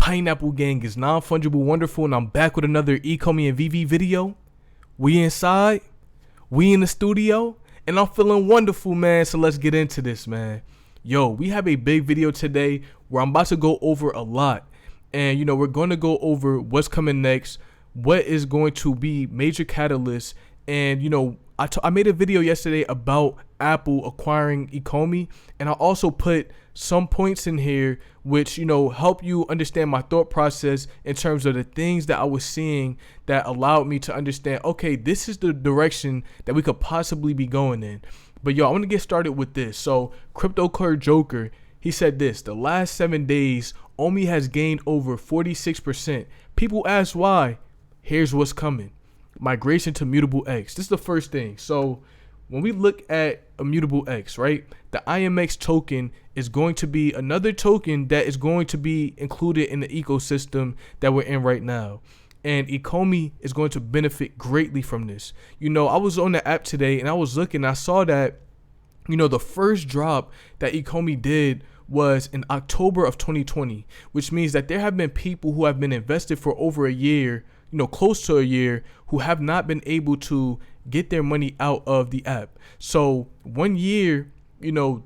Pineapple Gang is Non-Fungible Wonderful, and I'm back with another Ecomi and VV video. We inside, we in the studio, and I'm feeling wonderful, man. So let's get into this, man. Yo, we have a big video today where I'm about to go over a lot. And, we're going to go over what's coming next, what is going to be major catalysts. And, I made a video yesterday about Apple acquiring Ecomi, and I also put some points in here which help you understand my thought process in terms of the things that I was seeing that allowed me to understand, okay, this is the direction that we could possibly be going in. But I want to get started with this. So Cryptocurrency Joker, he said this: the last 7 days Omi has gained over 46%. People ask why. Here's what's coming: migration to Immutable X. This is the first thing. So when we look at Immutable X, right, the IMX token is going to be another token that is going to be included in the ecosystem that we're in right now. And Ecomi is going to benefit greatly from this. I was on the app today and I was looking, I saw that, the first drop that Ecomi did was in October of 2020, which means that there have been people who have been invested for over a year, close to a year, who have not been able to get their money out of the app. So 1 year,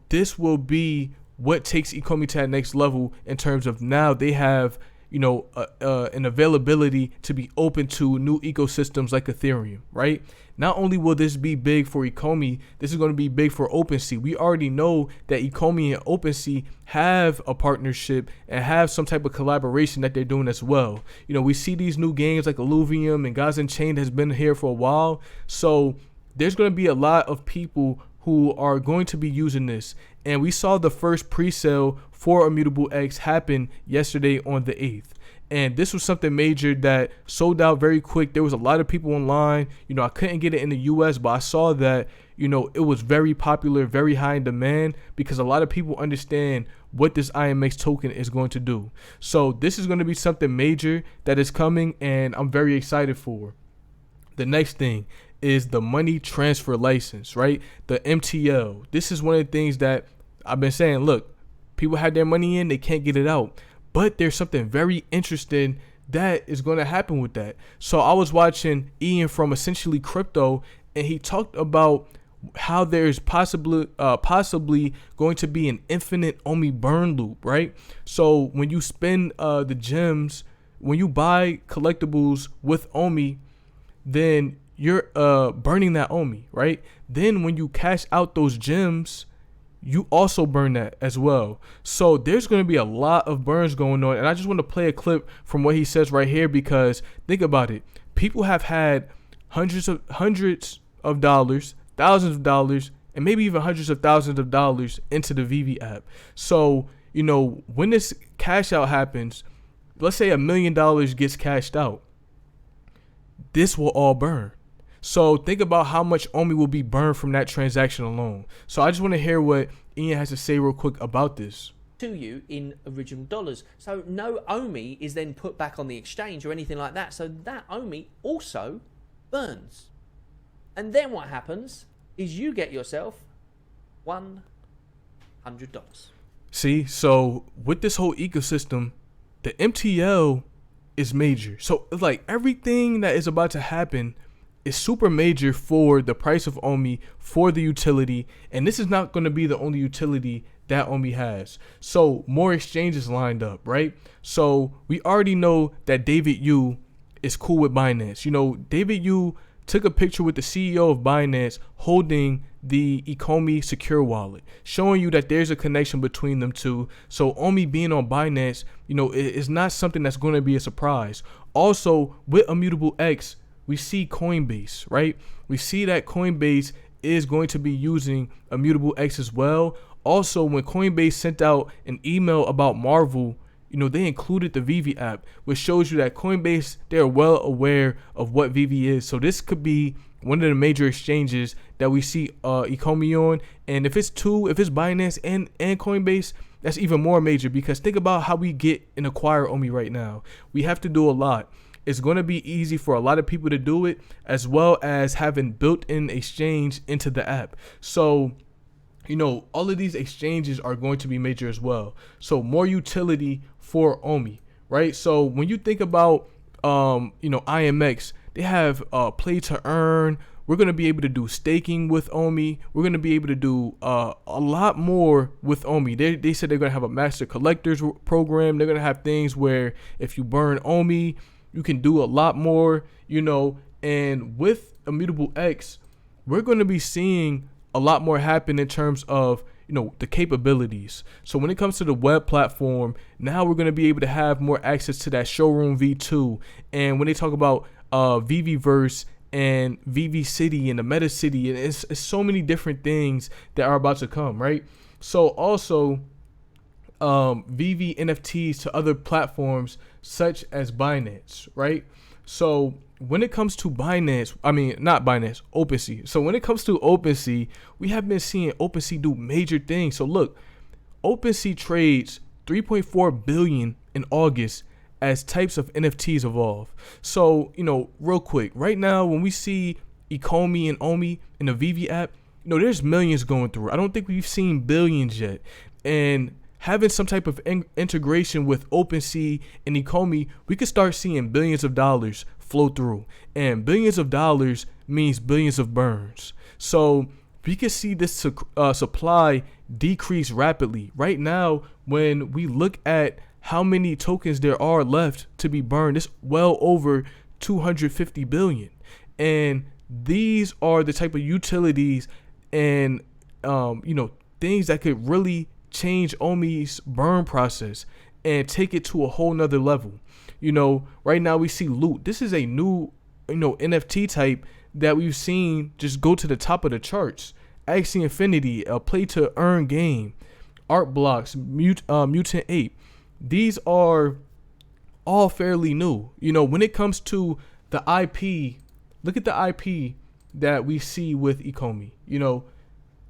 this will be what takes Ecomi to that next level in terms of now they have, an availability to be open to new ecosystems like Ethereum, right? Not only will this be big for Ecomi, this is going to be big for OpenSea. We already know that Ecomi and OpenSea have a partnership and have some type of collaboration that they're doing as well. We see these new games like Illuvium and Gods Unchained has been here for a while. So there's going to be a lot of people who are going to be using this. And we saw the first pre-sale for Immutable X happen yesterday on the 8th. And this was something major that sold out very quick. There was a lot of people online. I couldn't get it in the US, but I saw that, it was very popular, very high in demand, because a lot of people understand what this IMX token is going to do. So this is going to be something major that is coming, and I'm very excited for. The next thing is the money transfer license, right? The MTL. This is one of the things that I've been saying. Look, people had their money in, they can't get it out. But there's something very interesting that is going to happen with that. So I was watching Ian from Essentially Crypto, and he talked about how there's possibly going to be an infinite Omi Burn Loop, right? So when you spend the gems, when you buy collectibles with Omi, then you're burning that Omi, right? Then when you cash out those gems, you also burn that as well. So there's going to be a lot of burns going on. And I just want to play a clip from what he says right here, because think about it. People have had hundreds of dollars, thousands of dollars, and maybe even hundreds of thousands of dollars into the VV app. So, when this cash out happens, let's say $1 million gets cashed out, this will all burn. So think about how much Omi will be burned from that transaction alone. So I just want to hear what Ian has to say real quick about this. To you in original dollars. So no Omi is then put back on the exchange or anything like that. So that Omi also burns. And then what happens is you get yourself $100. See, so with this whole ecosystem, the MTL is major. So like everything that is about to happen is super major for the price of Omi, for the utility. And this is not going to be the only utility that Omi has. So more exchanges lined up, right? So we already know that David Yu is cool with Binance. David Yu took a picture with the CEO of Binance holding the Ecomi secure wallet, showing you that there's a connection between them two. So Omi being on Binance, is not something that's going to be a surprise. Also with Immutable X, we see Coinbase, right? We see that Coinbase is going to be using Immutable X as well. Also, when Coinbase sent out an email about Marvel, they included the VV app, which shows you that Coinbase, they're well aware of what VV is. So this could be one of the major exchanges that we see Ecomi on. And if it's Binance and Coinbase, that's even more major, because think about how we get and acquire Omi right now. We have to do a lot. It's going to be easy for a lot of people to do it, as well as having built-in exchange into the app. So all of these exchanges are going to be major as well. So more utility for Omi, right? So when you think about, IMX, they have play to earn. We're going to be able to do staking with Omi. We're going to be able to do a lot more with Omi. They said they're going to have a master collectors program. They're going to have things where if you burn Omi, you can do a lot more, and with Immutable X, we're going to be seeing a lot more happen in terms of, the capabilities. So when it comes to the web platform, now we're going to be able to have more access to that showroom V2. And when they talk about VVverse and VV City and the Meta City, and it's so many different things that are about to come, right? So also VV NFTs to other platforms such as Binance, right? So when it comes to OpenSea. So when it comes to OpenSea, we have been seeing OpenSea do major things. So look, OpenSea trades 3.4 billion in August as types of NFTs evolve. So, real quick, right now when we see Ecomi and Omi in the VV app, there's millions going through. I don't think we've seen billions yet. And having some type of integration with OpenSea and Ecomi, we could start seeing billions of dollars flow through. And billions of dollars means billions of burns. So we can see this supply decrease rapidly. Right now, when we look at how many tokens there are left to be burned, it's well over 250 billion. And these are the type of utilities and, things that could really change Omi's burn process and take it to a whole nother level. Right now we see loot. This is a new, NFT type that we've seen just go to the top of the charts. Axie Infinity, a play to earn game, art blocks, Mutant Ape. These are all fairly new. When it comes to the IP, look at the IP that we see with Ecomi.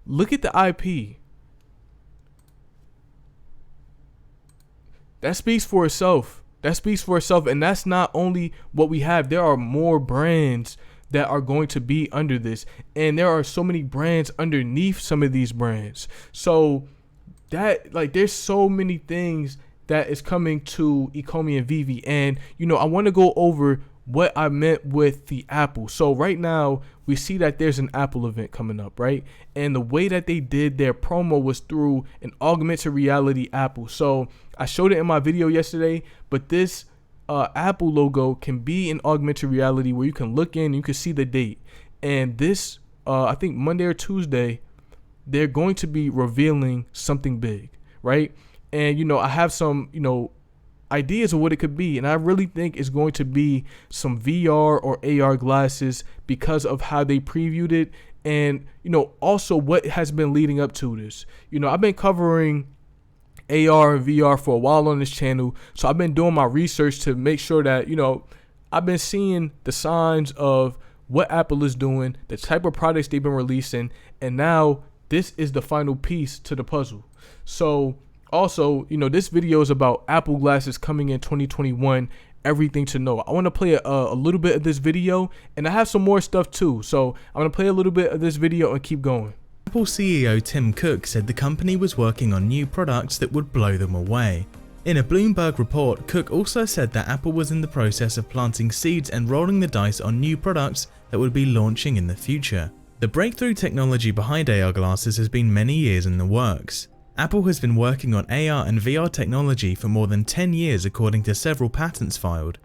Look at the IP. That speaks for itself. And that's not only what we have. There are more brands that are going to be under this. And there are so many brands underneath some of these brands. So that, there's so many things that is coming to Ecomi and Vivi. And, I want to go over what I meant with the Apple. So right now we see that there's an Apple event coming up, right? And the way that they did their promo was through an augmented reality Apple. So I showed it in my video yesterday, but this Apple logo can be in augmented reality where you can look in and you can see the date. And this, I think Monday or Tuesday, they're going to be revealing something big, right? And, I have some, ideas of what it could be. And I really think it's going to be some VR or AR glasses because of how they previewed it. And, also what has been leading up to this. I've been covering AR and VR for a while on this channel. So I've been doing my research to make sure that, I've been seeing the signs of what Apple is doing, the type of products they've been releasing. And now this is the final piece to the puzzle. So also, this video is about Apple glasses coming in 2021, everything to know. I want to play a little bit of this video, and I have some more stuff too. So I'm going to play a little bit of this video and keep going. Apple CEO Tim Cook said the company was working on new products that would blow them away. In a Bloomberg report, Cook also said that Apple was in the process of planting seeds and rolling the dice on new products that would be launching in the future. The breakthrough technology behind AR glasses has been many years in the works. Apple has been working on AR and VR technology for more than 10 years according to several patents filed.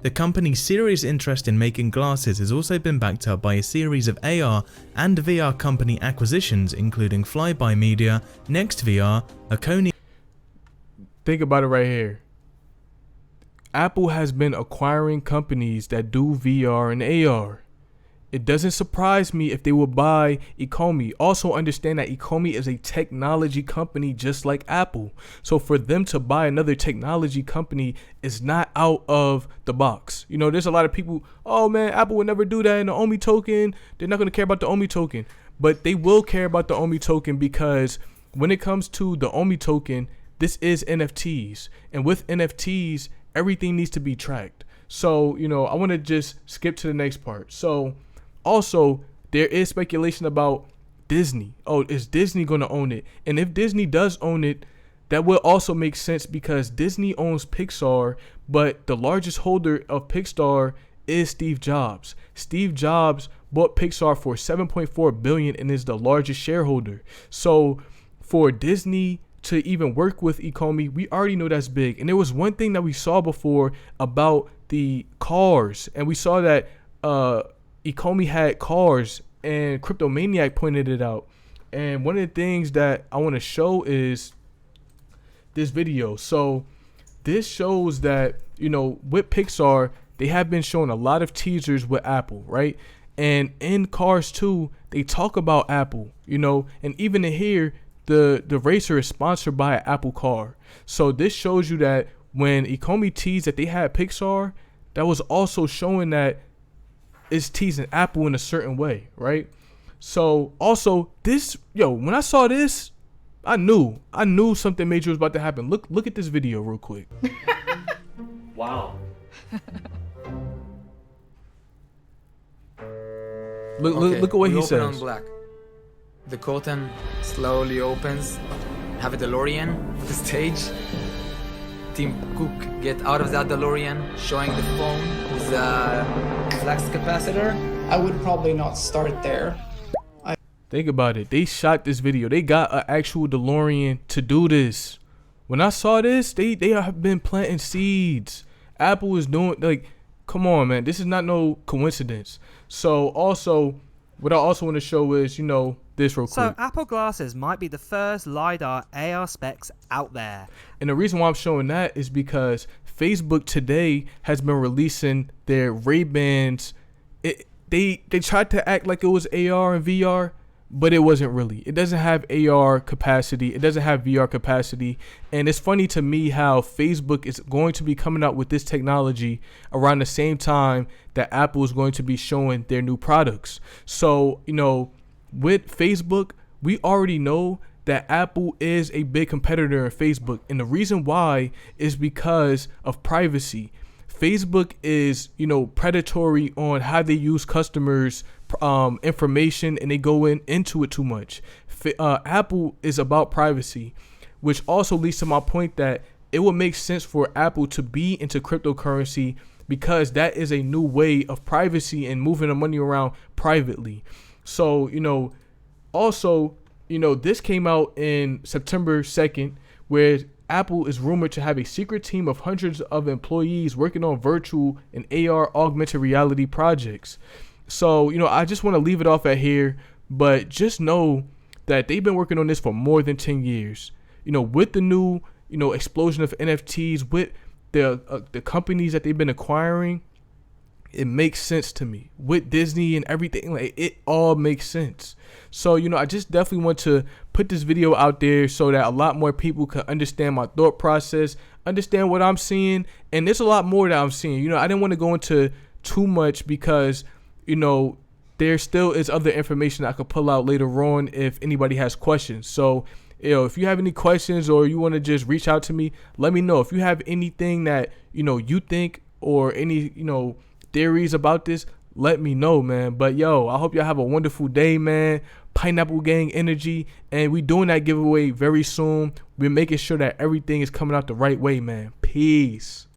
The company's serious interest in making glasses has also been backed up by a series of AR and VR company acquisitions including Flyby Media, NextVR, Ecomi. Think about it right here. Apple has been acquiring companies that do VR and AR. It doesn't surprise me if they will buy Ecomi. Also understand that Ecomi is a technology company just like Apple. So for them to buy another technology company is not out of the box. There's a lot of people, oh man, Apple would never do that in the Omi token. They're not going to care about the Omi token. But they will care about the Omi token because when it comes to the Omi token, this is NFTs. And with NFTs, everything needs to be tracked. So, I want to just skip to the next part. So also, there is speculation about Disney. Oh, is Disney going to own it? And if Disney does own it, that would also make sense because Disney owns Pixar, but the largest holder of Pixar is Steve Jobs. Steve Jobs bought Pixar for $7.4 billion and is the largest shareholder. So for Disney to even work with Ecomi, we already know that's big. And there was one thing that we saw before about the cars, and we saw that Ecomi had cars, and Cryptomaniac pointed it out. And one of the things that I want to show is this video. So this shows that, you know, with Pixar, they have been showing a lot of teasers with Apple, right? And in Cars 2, they talk about Apple, you know, and even in here, the racer is sponsored by an Apple car. So this shows you that when Ecomi teased that they had Pixar, that was also showing that it's teasing Apple in a certain way, right? So also this, when I saw this, I knew something major was about to happen. Look at this video real quick. Wow. Look at what he says. On black. The curtain slowly opens. Have a DeLorean on the stage. Tim Cook get out of that DeLorean, showing the phone with a flex capacitor. I would probably not start there. Think about it. They shot this video. They got an actual DeLorean to do this. When I saw this, they have been planting seeds. Apple is doing, like, come on, man. This is not no coincidence. So also, what I also want to show is, this real quick. So Apple glasses might be the first LiDAR AR specs out there. And the reason why I'm showing that is because Facebook today has been releasing their Ray-Bans. They tried to act like it was AR and VR, but it wasn't really. It doesn't have AR capacity. It doesn't have VR capacity. And it's funny to me how Facebook is going to be coming out with this technology around the same time that Apple is going to be showing their new products. So, with Facebook, we already know that Apple is a big competitor in Facebook. And the reason why is because of privacy. Facebook is, predatory on how they use customers' information, and they go into it too much. Apple is about privacy, which also leads to my point that it would make sense for Apple to be into cryptocurrency because that is a new way of privacy and moving the money around privately. So, this came out in September 2nd, where Apple is rumored to have a secret team of hundreds of employees working on virtual and AR augmented reality projects. So, I just want to leave it off at here, but just know that they've been working on this for more than 10 years. With the new, explosion of NFTs, with the companies that they've been acquiring, it makes sense to me. With Disney and everything, like, it all makes sense. So, I just definitely want to put this video out there so that a lot more people can understand my thought process, understand what I'm seeing. And there's a lot more that I'm seeing. I didn't want to go into too much because, there still is other information I could pull out later on if anybody has questions. So, if you have any questions or you want to just reach out to me, let me know. If you have anything that, you think or any, theories about this, let me know, man. But I hope y'all have a wonderful day, man. Pineapple Gang energy, and we doing that giveaway very soon. We're making sure that everything is coming out the right way, man. Peace.